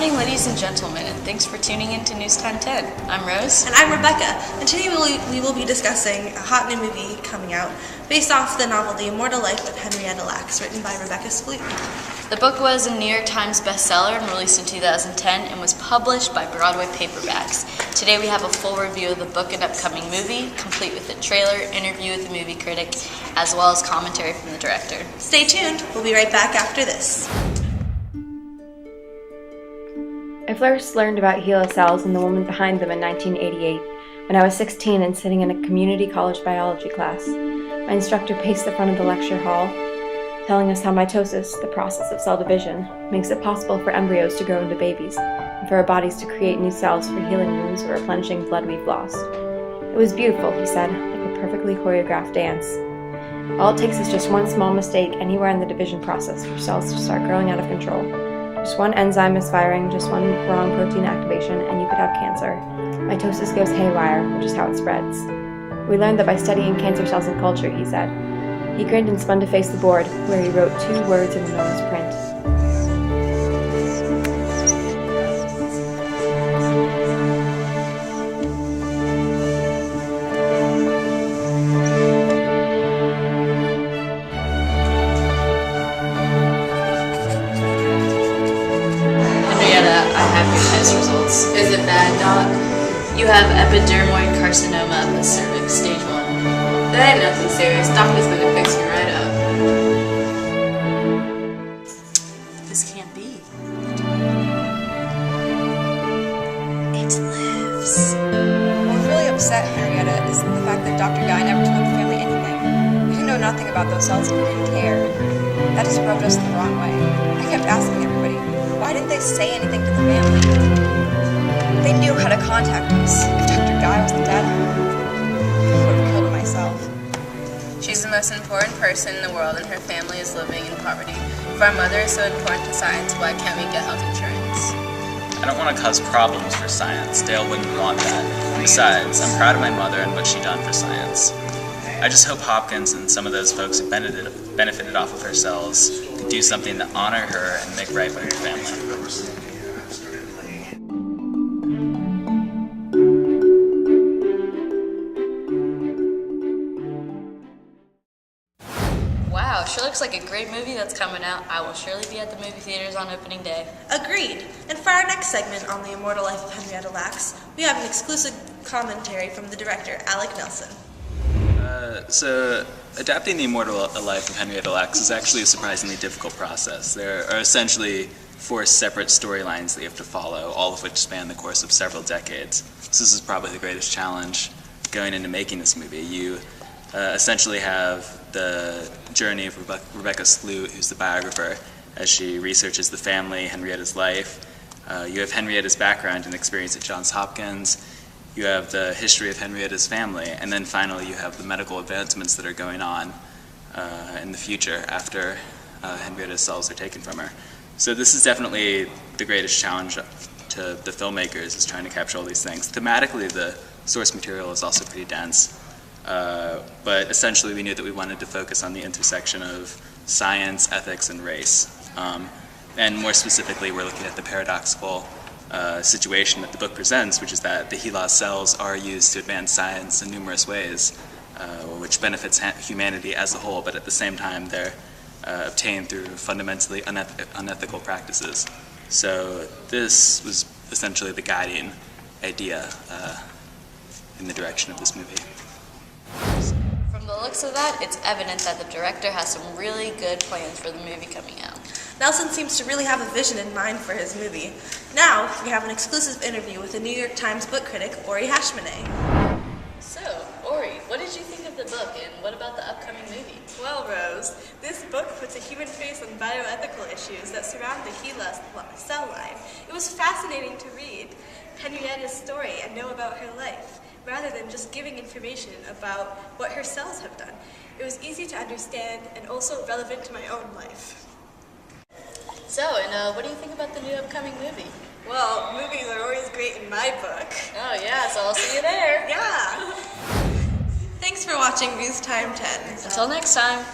morning, ladies and gentlemen, and thanks for tuning in to News Time 10. I'm Rose. And I'm Rebecca, and today we will be discussing a hot new movie coming out based off the novel The Immortal Life of Henrietta, written by Rebecca Skloot. The book was a New York Times bestseller and released in 2010 and was published by Broadway Paperbacks. Today we have a full review of the book and upcoming movie, complete with a trailer, interview with the movie critic, as well as commentary from the director. Stay tuned, we'll be right back after this. I first learned about HeLa cells and the woman behind them in 1988, when I was 16 and sitting in a community college biology class. My instructor paced the front of the lecture hall, telling us how mitosis, the process of cell division, makes it possible for embryos to grow into babies, and for our bodies to create new cells for healing wounds or replenishing blood we've lost. It was beautiful, he said, like a perfectly choreographed dance. All it takes is just one small mistake anywhere in the division process for cells to start growing out of control. Just one enzyme misfiring, just one wrong protein activation, and you could have cancer. Mitosis goes haywire, which is how it spreads. We learned that by studying cancer cells in culture, he said. He grinned and spun to face the board, where he wrote 2 words in enormous print. I have your test results. Is it bad, Doc? You have epidermoid carcinoma of the cervix, stage 1. That ain't nothing serious. Doctor's gonna fix me right up. This can't be. It lives. What really upset Henrietta is the fact that Dr. Guy never told the family anything. We didn't know nothing about those cells and we didn't care. That just rubbed us the wrong way. I kept asking everybody, why didn't they say anything to the family? They knew how to contact us. If Dr. Guy wasn't dead, I would have killed him myself. She's the most important person in the world and her family is living in poverty. If our mother is so important to science, why can't we get health insurance? I don't want to cause problems for science. Dale wouldn't want that. Besides, I'm proud of my mother and what she done for science. I just hope Hopkins and some of those folks who benefited off of her cells could do something to honor her and make right by her family. Wow, sure looks like a great movie that's coming out. I will surely be at the movie theaters on opening day. Agreed. And for our next segment on The Immortal Life of Henrietta Lacks, we have an exclusive commentary from the director, Alec Nelson. So, adapting The Immortal Life of Henrietta Lacks is actually a surprisingly difficult process. There are essentially 4 separate storylines that you have to follow, all of which span the course of several decades. So this is probably the greatest challenge going into making this movie. You essentially have the journey of Rebecca Skloot, who's the biographer, as she researches the family, Henrietta's life. You have Henrietta's background and experience at Johns Hopkins. You have the history of Henrietta's family, and then finally you have the medical advancements that are going on in the future after Henrietta's cells are taken from her. So this is definitely the greatest challenge to the filmmakers, is trying to capture all these things. Thematically, the source material is also pretty dense, but essentially we knew that we wanted to focus on the intersection of science, ethics, and race. And more specifically, we're looking at the paradoxical situation that the book presents, which is that the HeLa cells are used to advance science in numerous ways, which benefits humanity as a whole, but at the same time they're obtained through fundamentally unethical practices. So this was essentially the guiding idea in the direction of this movie. From the looks of that, it's evident that the director has some really good plans for the movie coming out. Nelson seems to really have a vision in mind for his movie. Now, we have an exclusive interview with the New York Times book critic, Ori Hashmoneh. So, Ori, what did you think of the book, and what about the upcoming movie? Well, Rose, this book puts a human face on bioethical issues that surround the HeLa cell line. It was fascinating to read Henrietta's story and know about her life, rather than just giving information about what her cells have done. It was easy to understand and also relevant to my own life. So, and what do you think about the new upcoming movie? Well, movies are always great in my book. Oh yeah, so I'll see you there. Yeah. Thanks for watching News Time 10. Until next time.